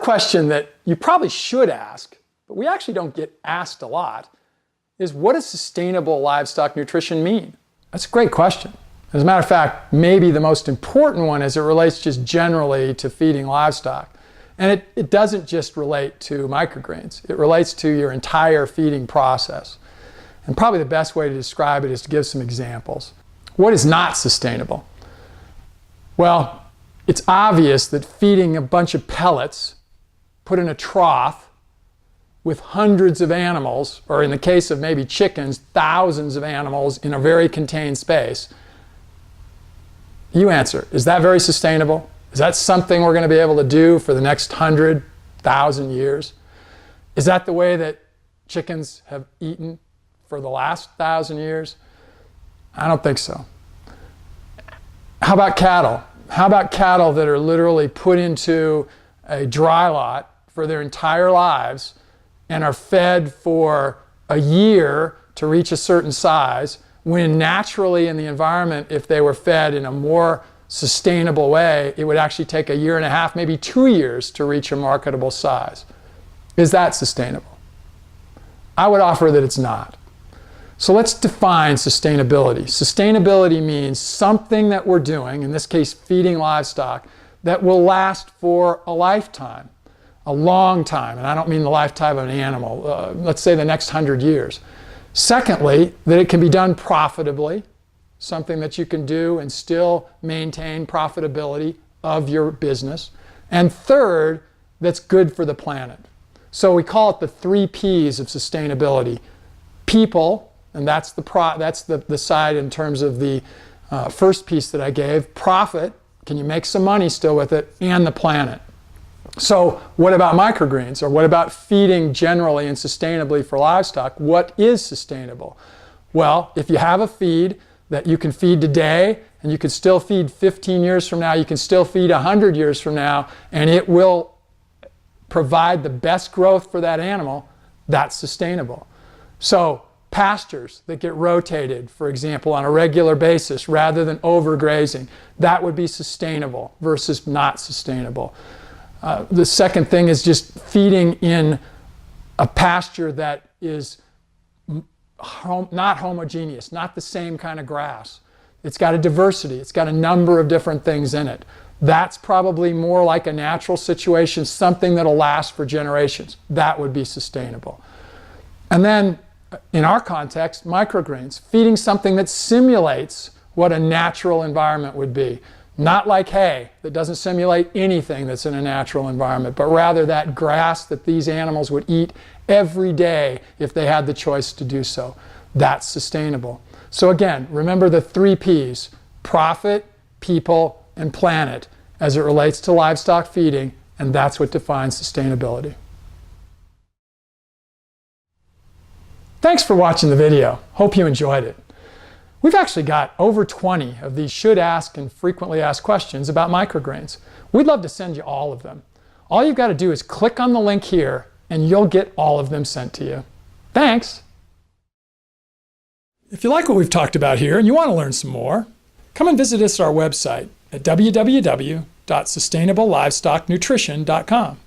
question that you probably should ask, but we actually don't get asked a lot, is what does sustainable livestock nutrition mean? That's a great question. As a matter of fact, maybe the most important one as it relates just generally to feeding livestock. And it doesn't just relate to microgreens. It relates to your entire feeding process. And probably the best way to describe it is to give some examples. What is not sustainable? Well, it's obvious that feeding a bunch of pellets put in a trough with hundreds of animals, or in the case of maybe chickens, thousands of animals in a very contained space. You answer, is that very sustainable? Is that something we're going to be able to do for the next 100,000 years? Is that the way that chickens have eaten for the last 1,000 years? I don't think so. How about cattle? How about cattle that are literally put into a dry lot for their entire lives and are fed for a year to reach a certain size, when naturally in the environment, if they were fed in a more sustainable way, it would actually take a year and a half, maybe 2 years to reach a marketable size? Is that sustainable? I would offer that it's not. So let's define sustainability. Sustainability means something that we're doing, in this case feeding livestock, that will last for a lifetime, a long time. And I don't mean the lifetime of an animal, let's say the next 100 years. Secondly, that it can be done profitably, something that you can do and still maintain profitability of your business. And third, that's good for the planet. So we call it the 3 Ps of sustainability. People, and that's the side in terms of the first piece that I gave. Profit, can you make some money still with it? And the planet. So what about microgreens, or what about feeding generally and sustainably for livestock? What is sustainable? Well, if you have a feed that you can feed today, and you can still feed 15 years from now, you can still feed 100 years from now, and it will provide the best growth for that animal, that's sustainable. So pastures that get rotated, for example, on a regular basis rather than overgrazing, that would be sustainable versus not sustainable. The second thing is just feeding in a pasture that is not homogeneous, not the same kind of grass. It's got a diversity, it's got a number of different things in it. That's probably more like a natural situation, something that'll last for generations. That would be sustainable. And then, in our context, microgreens, feeding something that simulates what a natural environment would be. Not like hay, that doesn't simulate anything that's in a natural environment, but rather that grass that these animals would eat every day if they had the choice to do so. That's sustainable. So again, remember the 3 Ps, profit, people, and planet, as it relates to livestock feeding, and that's what defines sustainability. Thanks for watching the video. Hope you enjoyed it. We've actually got over 20 of these should ask and frequently asked questions about microgreens. We'd love to send you all of them. All you've got to do is click on the link here and you'll get all of them sent to you. Thanks! If you like what we've talked about here and you want to learn some more, come and visit us at our website at www.sustainablelivestocknutrition.com.